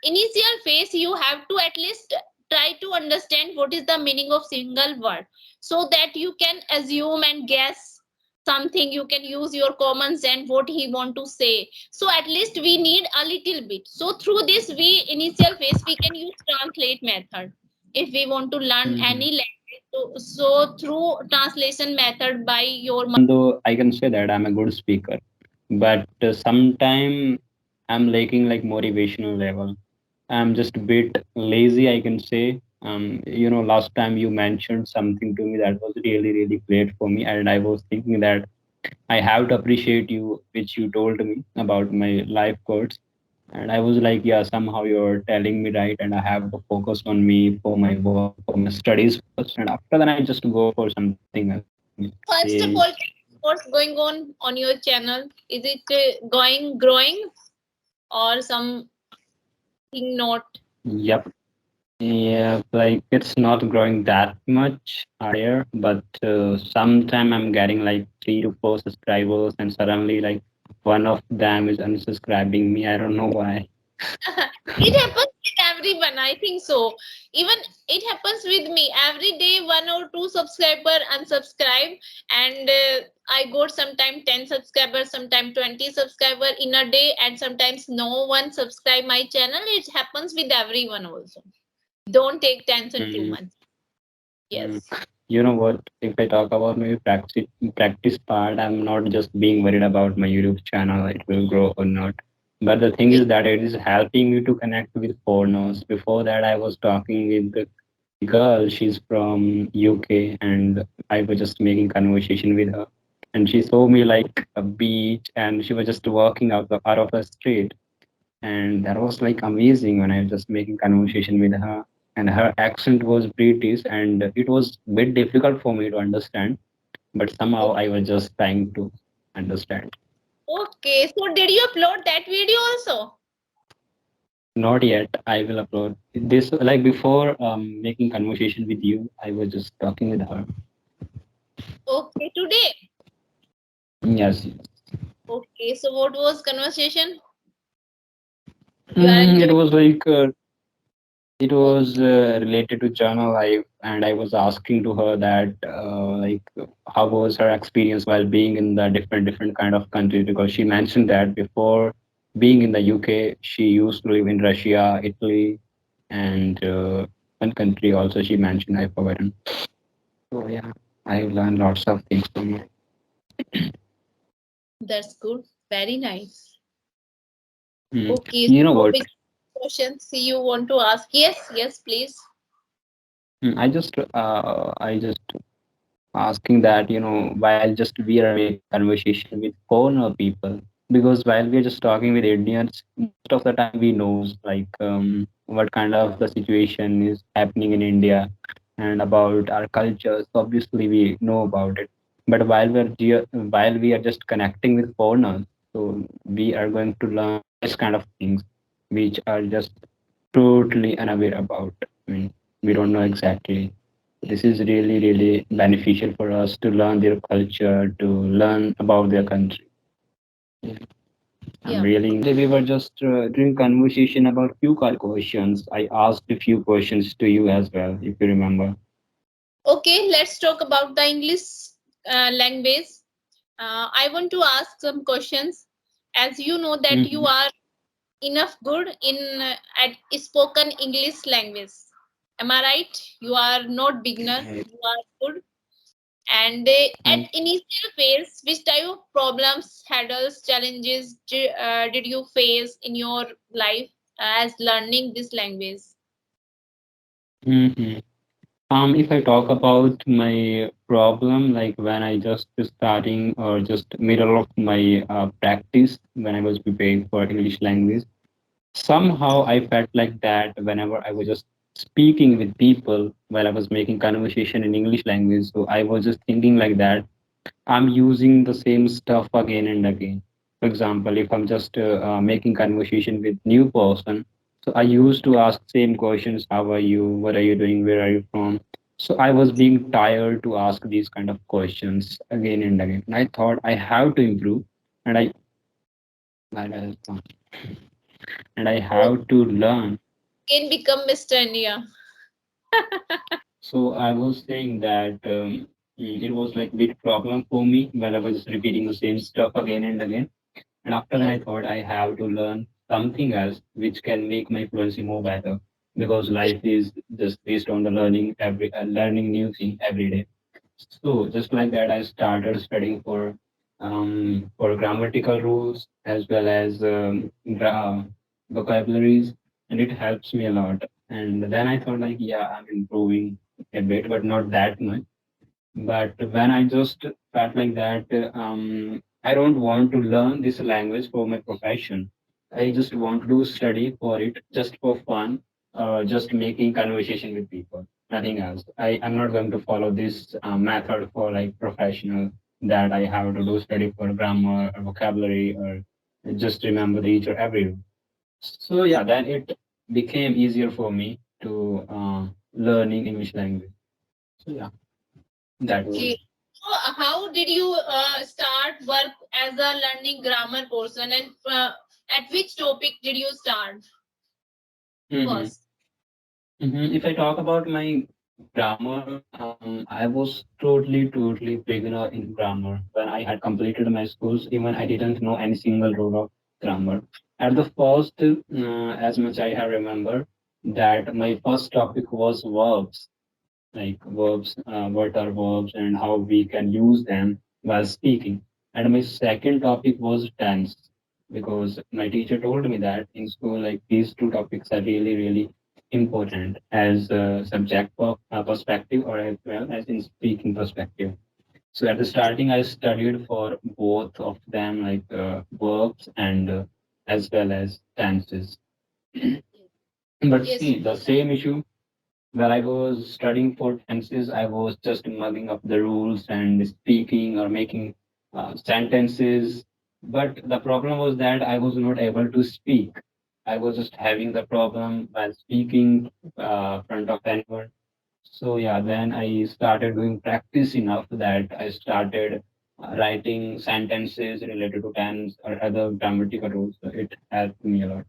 initial phase you have to at least try to understand what is the meaning of single word, so that you can assume and guess something. You can use your common sense what he want to say. So at least we need a little bit. So through this we initial phase we can use translate method if we want to learn Hmm. any language. So through translation method by your Even though I can say that I'm a good speaker, but sometime I'm lacking like motivational level. I'm just a bit lazy, I can say. Last time you mentioned something to me that was really, really great for me, and I was thinking that I have to appreciate you, which you told me about my life course. And I was like, yeah, somehow you're telling me right, and I have to focus on me for my work, for my studies first, and after that I just go for something else. first of all, what's going on your channel? Is it going growing or something not? Yep. Yeah, like it's not growing that much higher, but sometime I'm getting like 3 to 4 subscribers, and suddenly like one of them is unsubscribing me. I don't know why. It happens with everyone, I think so. Even it happens with me. Every day, one or two subscriber unsubscribe, and I got sometime 10 subscribers, sometime 20 subscriber in a day, and sometimes no one subscribe my channel. It happens with everyone also. Don't take tension too Mm, much. mm. Yes. You know what? If I talk about my practice part, I'm not just being worried about my YouTube channel, it will grow or not. But the thing is that it is helping me to connect with foreigners. Before that, I was talking with a girl. She's from UK, and I was just making conversation with her. And she saw me like a beach, and she was just walking out of the street, and that was like amazing when I was just making conversation with her. And her accent was British, and it was a bit difficult for me to understand, but somehow I was just trying to understand. Okay. So did you upload that video also? Not yet. I will upload this like before making conversation with you. I was just talking with her. Okay. Today. Yes. Okay. So what was conversation? You are It enjoying. was like it was Okay. related to journal life, and I was asking to her that how was her experience while being in the different kind of countries, because she mentioned that before being in the UK she used to live in Russia, Italy, and one country also she mentioned, I forgotten. So yeah, I learned lots of things from her. That's good. Very nice. Mm. Okay, You know so what? which questions you want to ask? Yes, yes, please. I just asking that, while just we are making conversation with foreigner people, because while we are just talking with Indians, most of the time we knows like what kind of the situation is happening in India and about our cultures. Obviously we know about it, but while we are just connecting with foreigners, so we are going to learn this kind of things which are just totally unaware about. I mean, we don't know exactly. This is really, really beneficial for us to learn their culture, to learn about their country. Yeah, I'm Yeah. really. We were just doing conversation about few questions. I asked a few questions to you as well, if you remember. Okay, let's talk about the English language. I want to ask some questions. As you know that you Mhm. are enough good in at spoken English language. Am I right? You are not beginner. You are good. And at Mm. initial phase, which type of problems, hurdles, challenges did you face in your life as learning this language? Mhm. If I talk about my problem, like when I just starting or just middle of my practice when I was preparing for English language, somehow I felt like that whenever I was just speaking with people while I was making conversation in English language. So I was just thinking like that I'm using the same stuff again and again. For example, if I'm just making conversation with new person, so I used to ask same questions: How are you? What are you doing? Where are you from? So I was being tired to ask these kind of questions again and again. And I thought I have to improve, and I. and I Oh, have to learn. can become Mr. India. So I was saying that it was like big problem for me when I was repeating the same stuff again and again. And after that, Oh, I thought I have to learn something else which can make my fluency more better, because yeah. life is just based on the learning new thing every day. So just like that, I started studying for grammatical rules as well as vocabularies, and it helps me a lot. And then I thought like, yeah, I'm improving a bit, but not that much. But when I just felt like that, I don't want to learn this language for my profession. I just want to study for it just for fun, just making conversation with people, nothing else. I'm not going to follow this method for like professional, that I have to do study for grammar or vocabulary or just remember the each or every rule. So yeah, then it became easier for me to learning English language. So yeah, that Okay. was. So, how did you start work as a learning grammar person, and at which topic did you start first? If I talk about my grammar, I was totally beginner in grammar. When I had completed my schools, even I didn't know any single rule of grammar. At the first, as much I have remember, that my first topic was verbs, like verbs, what are verbs and how we can use them while speaking. And my second topic was tense, because my teacher told me that in school, like these two topics are really important as a subject perspective or as well as in speaking perspective. So at the starting, I studied for both of them, like verbs and as well as tenses. But Yes. see, the same issue when I was studying for tenses, I was just mugging up the rules and speaking or making sentences. But the problem was that I was not able to speak. I was just having the problem while speaking front of anyone. So yeah, then I started doing practice enough that I started writing sentences related to tense or other grammatical rules. So it helped me a lot.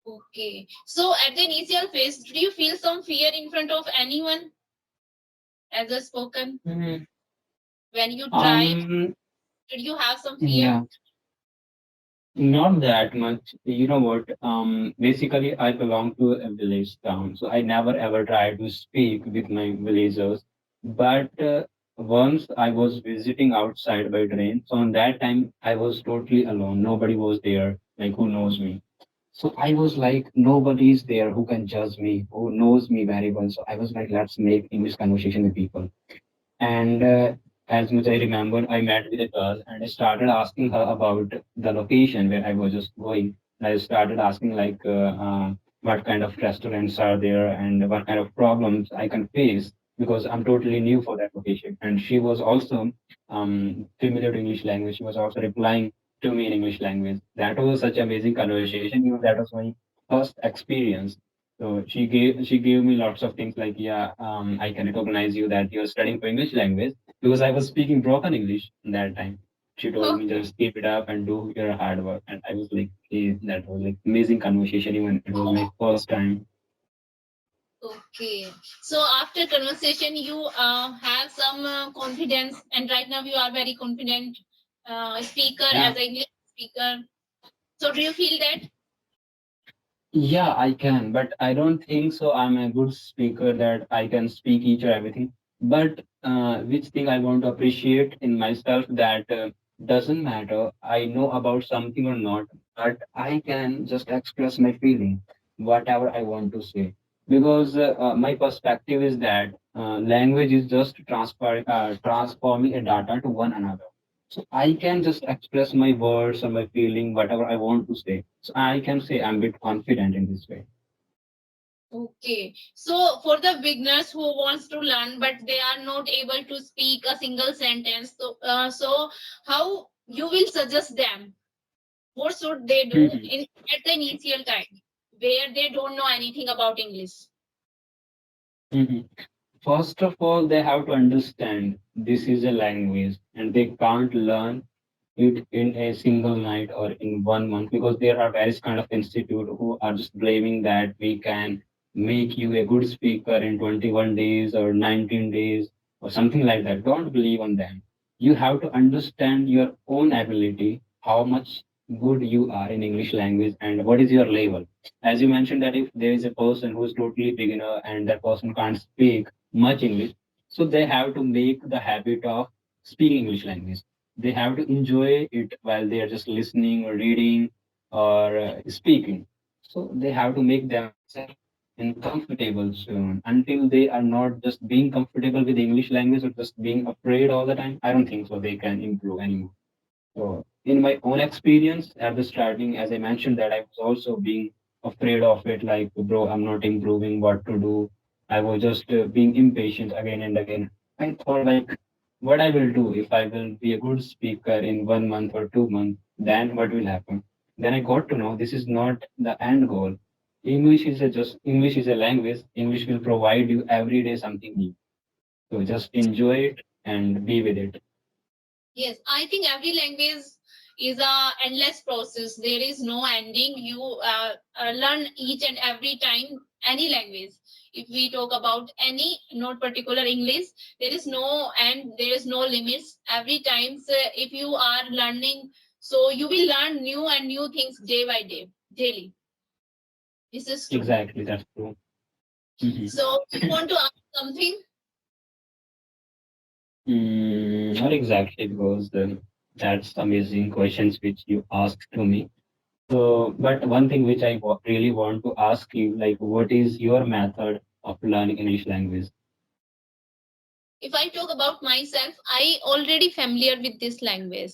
Okay. So, at the initial phase, did you feel some fear in front of anyone as a spoken Mhm. when you try? Um, Did you have some fear? yeah. Not that much. You know what? Basically, I belong to a village town, so I never ever tried to speak with my villagers. But once I was visiting outside by train, so on that time I was totally alone. Nobody was there, like who knows me. So I was like, nobody is there who can judge me, who knows me very well. So I was like, let's make English conversation with people. And as much I remember, I met with a girl and I started asking her about the location where I was just going. I started asking like what kind of restaurants are there and what kind of problems I can face, because I'm totally new for that location. And she was also familiar to English language. She was also replying to me in English language. That was such amazing conversation. You know, that was my first experience. So she gave me lots of things like, yeah, I can recognize you that you're studying for English language, because I was speaking broken English that time. She told me just keep it up and do your hard work, and I was like, hey, that was like amazing conversation. Even it was my first time. Okay. So, after conversation, you have some confidence, and right now you are very confident speaker Yeah, as an English speaker. So, do you feel that? yeah, I can, but I don't think so. I'm a good speaker that I can speak each or everything. But which thing I want to appreciate in myself, that doesn't matter I know about something or not, but I can just express my feeling, whatever I want to say. Because my perspective is that language is just transforming a data to one another. So I can just express my words or my feeling, whatever I want to say. So I can say I'm a bit confident in this way. Okay. So, for the beginners who wants to learn but they are not able to speak a single sentence, so how you will suggest them? What should they do Mhm, in at the initial time where they don't know anything about English? mhm. First of all, they have to understand this is a language and they can't learn. it in a single night or in 1 month, because there are various kind of institute who are just blaming that we can make you a good speaker in 21 days or 19 days or something like that. Don't believe on them. You have to understand your own ability, how much good you are in English language and what is your level. As you mentioned that if there is a person who is totally beginner and that person can't speak much English, so they have to make the habit of speaking English language. They have to enjoy it while they are just listening or reading or speaking. So they have to make themselves in comfortable soon until they are not just being comfortable with English language or just being afraid all the time. I don't think so they can improve anymore. So, in my own experience at the starting, as I mentioned, that I was also being afraid of it, like, bro, I'm not improving, what to do. I was just being impatient again and again. I thought, like, what I will do if I will be a good speaker in 1 month or 2 months, then what will happen? Then I got to know this is not the end goal. English is a language. English will provide you every day something new. So just enjoy it and be with it. Yes, I think every language is a endless process. There is no ending. You learn each and every time any language. If we talk about any, not particular English, there is no end. There is no limits. Every time, if you are learning, so you will learn new and new things day by day, daily. This is true. Exactly, that's true. Mhm. So you want to ask something? Not exactly, because that's amazing questions which you asked to me. So, but one thing which I really want to ask you, like, what is your method of learning English language? If I talk about myself, I already familiar with this language.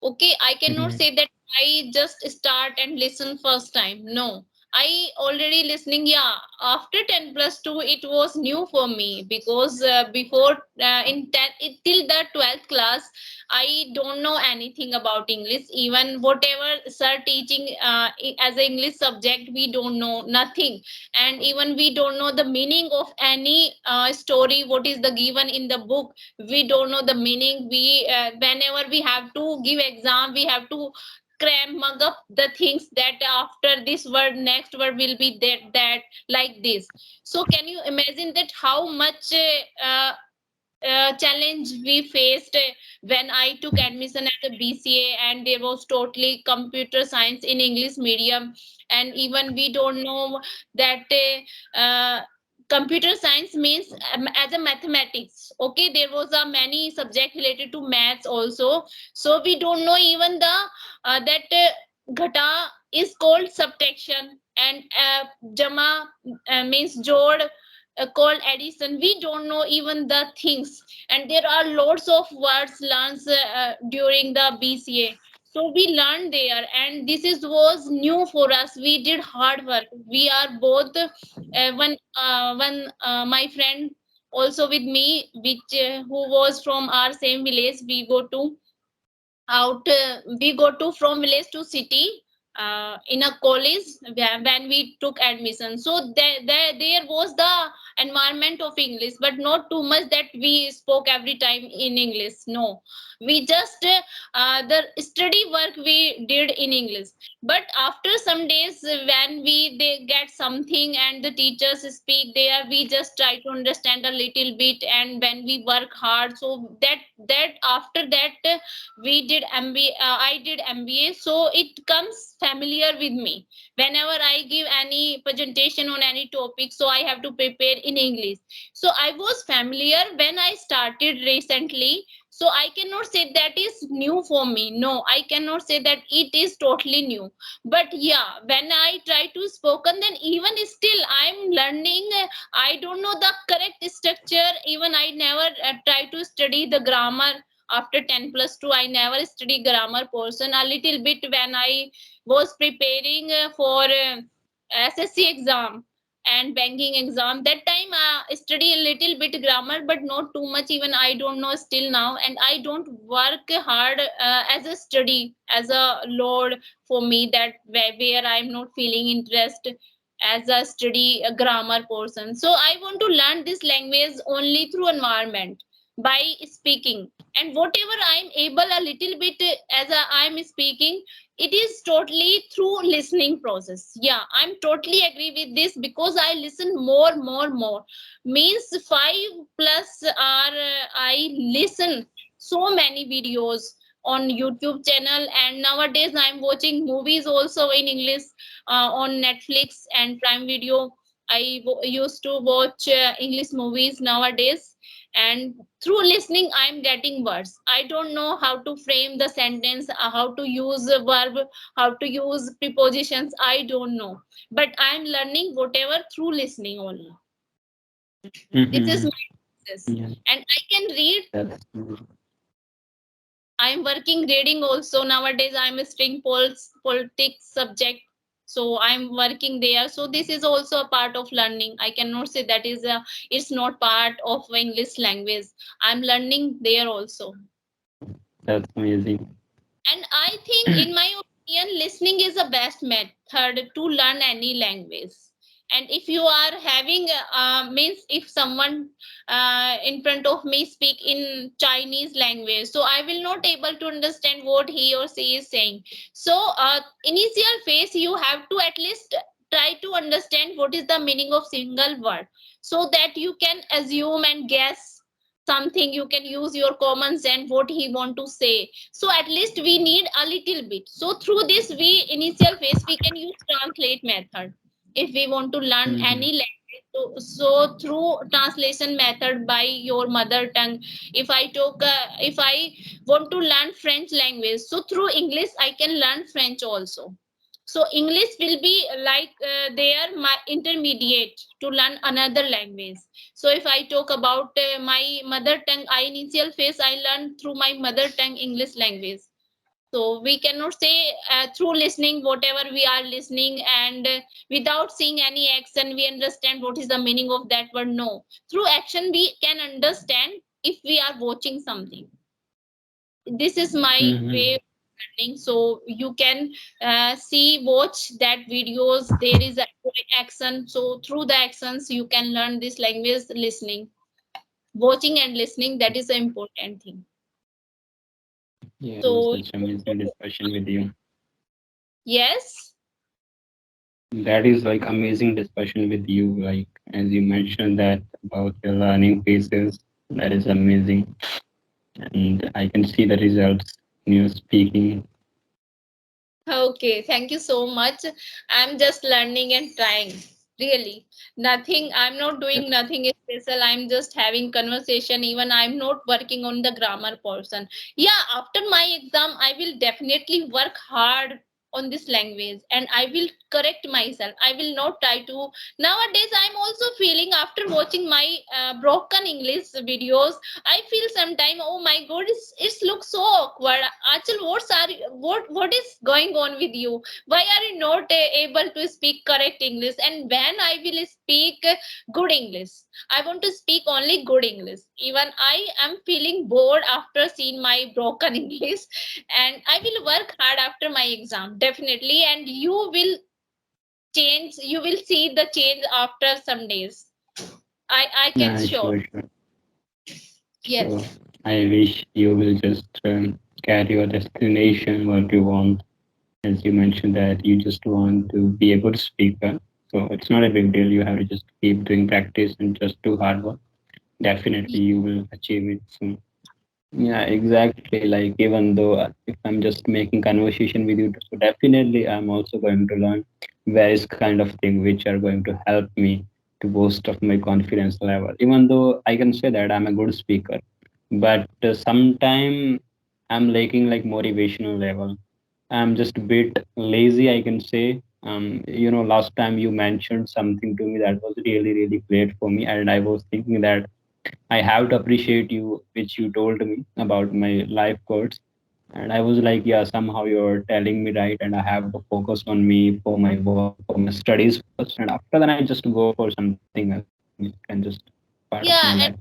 Okay, I cannot Mhm. say that I just start and listen first time. No, I already listening. Yeah, after 10 plus 2 it was new for me, because before in 10 till the 12th class I don't know anything about English. Even whatever sir teaching as an English subject, we don't know nothing. And even we don't know the meaning of any story what is the given in the book. We don't know the meaning. We whenever we have to give exam, we have to cram mug up the things that after this word next word will be that like this. So can you imagine that how much challenge we faced when I took admission at the BCA, and there was totally computer science in English medium. And even we don't know that computer science means as a mathematics. Okay, there was a many subject related to maths also. So we don't know even the that ghata is called subtraction, and jama means jod called addition. We don't know even the things, and there are lots of words learned during the BCA. So we learned there, and this is was new for us. We did hard work. We are both when my friend also with me, which who was from our same village, we go to out we go to from village to city in a college when we took admission. So there was the environment of English, but not too much that we spoke every time in English. No, we just the study work we did in English. But after some days, when we they get something and the teachers speak there, we just try to understand a little bit. And when we work hard, so that after that we did MBA. I did MBA, so it comes familiar with me. Whenever I give any presentation on any topic, so I have to prepare in English. So I was familiar when I started recently. So I cannot say that is new for me. No, I cannot say that it is totally new. But yeah, when I try to spoken, then even still I'm learning. I don't know the correct structure. Even I never try to study the grammar after 10 plus 2. I never study grammar portion. A little bit when I was preparing for SSC exam and banking exam, that time study a little bit grammar, but not too much. Even I don't know still now, and I don't work hard as a study as a load for me, that where I'm not feeling interest as a study a grammar portion. So I want to learn this language only through environment, by speaking. And whatever I'm able a little bit I'm speaking, it is totally through listening process. Yeah, I'm totally agree with this because I listen more. Means 5 plus are I listen so many videos on YouTube channel, and nowadays I'm watching movies also in English on Netflix and Prime Video. Used to watch English movies nowadays, and through listening I'm getting words. I don't know how to frame the sentence, how to use a verb, how to use prepositions, I don't know, but I'm learning whatever through listening only. This is Mm-hmm. my process. Yeah, And I can read. that's I'm working reading also nowadays. I'm a string politics subject, so I'm working there. So this is also a part of learning. I cannot say that is a, it's not part of English language. I'm learning there also. that's amazing. And I think, in my opinion, listening is the best method to learn any language. And if you are having, means if someone in front of me speak in Chinese language, so I will not able to understand what he or she is saying. So initial phase, you have to at least try to understand what is the meaning of single word, so that you can assume and guess something. You can use your common sense what he want to say. So at least we need a little bit. So through this, we initial phase we can use translate method if we want to learn Mm-hmm. any language. So through translation method by your mother tongue, if I talk if I want to learn French language, so through English I can learn French also. So English will be like they are my intermediate to learn another language. So if I talk about my mother tongue, I initial phase I learned through my mother tongue English language. So we cannot say through listening whatever we are listening, and without seeing any action we understand what is the meaning of that word. No, through action we can understand if we are watching something. This is my Mm-hmm. way of learning. So you can see, watch that videos, there is a action, so through the actions you can learn this language. Listening, watching and listening, that is the important thing. Yeah, it was So such amazing discussion with you. yes. That is like amazing discussion with you. Like as you mentioned that about your learning phases, that is amazing, and I can see the results in your speaking. Okay, thank you so much. I'm just learning and trying. Really, nothing. I'm not doing nothing special. I'm just having conversation. Even I'm not working on the grammar portion. Yeah, after my exam, I will definitely work hard on this language, and I will correct myself. I will not try to. Nowadays, I'm also feeling after watching my broken English videos, I feel sometime, oh my god, it looks so awkward. Achal, what is going on with you? Why are you not able to speak correct English? And when I will speak good English, I want to speak only good English. Even I am feeling bored after seeing my broken English, and I will work hard after my exam definitely. And you will change. You will see the change after some days. I can Yeah, sure. sure, sure, Yes. sure. I wish you will just carry your destination, what you want. As you mentioned that you just want to be a good speaker, so it's not a big deal. You have to just keep doing practice and just do hard work. Definitely, you will achieve it soon. Yeah, exactly. Like even though if I'm just making conversation with you, so definitely I'm also going to learn various kind of thing which are going to help me to boost of my confidence level. Even though I can say that I'm a good speaker, but sometime I'm lacking like motivational level. I'm just a bit lazy, I can say. Last time you mentioned something to me that was really great for me, and I was thinking that I have to appreciate you, which you told me about my life course. And I was like, yeah, somehow you're telling me right, and I have to focus on me for my work, for my studies first. And after that, I just go for something else, which can just part of my Yeah, life. and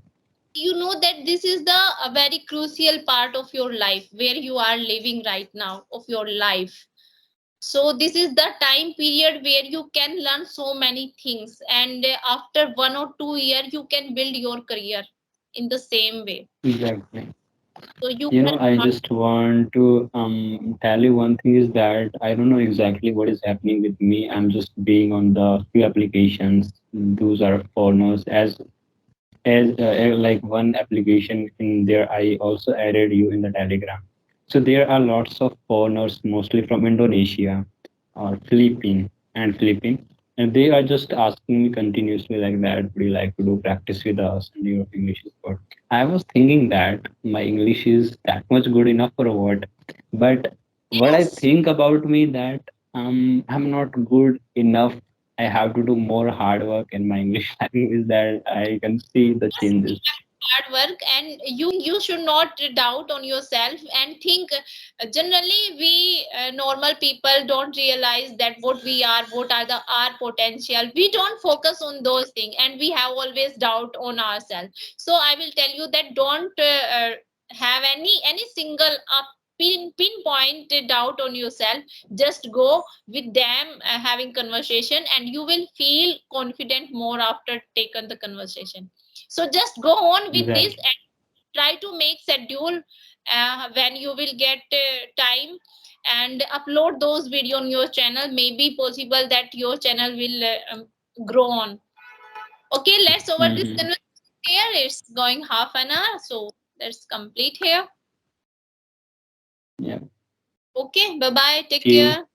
you know that this is the a very crucial part of your life where you are living right now of your life. So this is the time period where you can learn so many things, and after 1 or 2 years you can build your career in the same way. Exactly. So you You were know, I not. just want to tell you one thing is that I don't know exactly what is happening with me. I'm just being on the few applications. Those are foreigners. As like one application in there, I also added you in the Telegram. So there are lots of foreigners, mostly from Indonesia or Philippines, and they are just asking me continuously like that. Would you like to do practice with us? And your English is good. I was thinking that my English is that much good enough for what, but what I Yes, think about me that I'm not good enough. I have to do more hard work in my English language that I can see the changes. hard work, and you should not doubt on yourself and think. Generally we normal people don't realize that what we are, what are the our potential. We don't focus on those things, and we have always doubt on ourselves. So I will tell you that don't have any single pinpoint doubt on yourself. Just go with them, having conversation, and you will feel confident more after taken the conversation. So just go on with this Exactly. and try to make schedule when you will get time, and upload those video on your channel. Maybe possible that your channel will grow on. Okay, let's over this Hmm. conversation here. It's going half an hour, so let's complete here. Yeah. Okay, bye bye, take See you. care.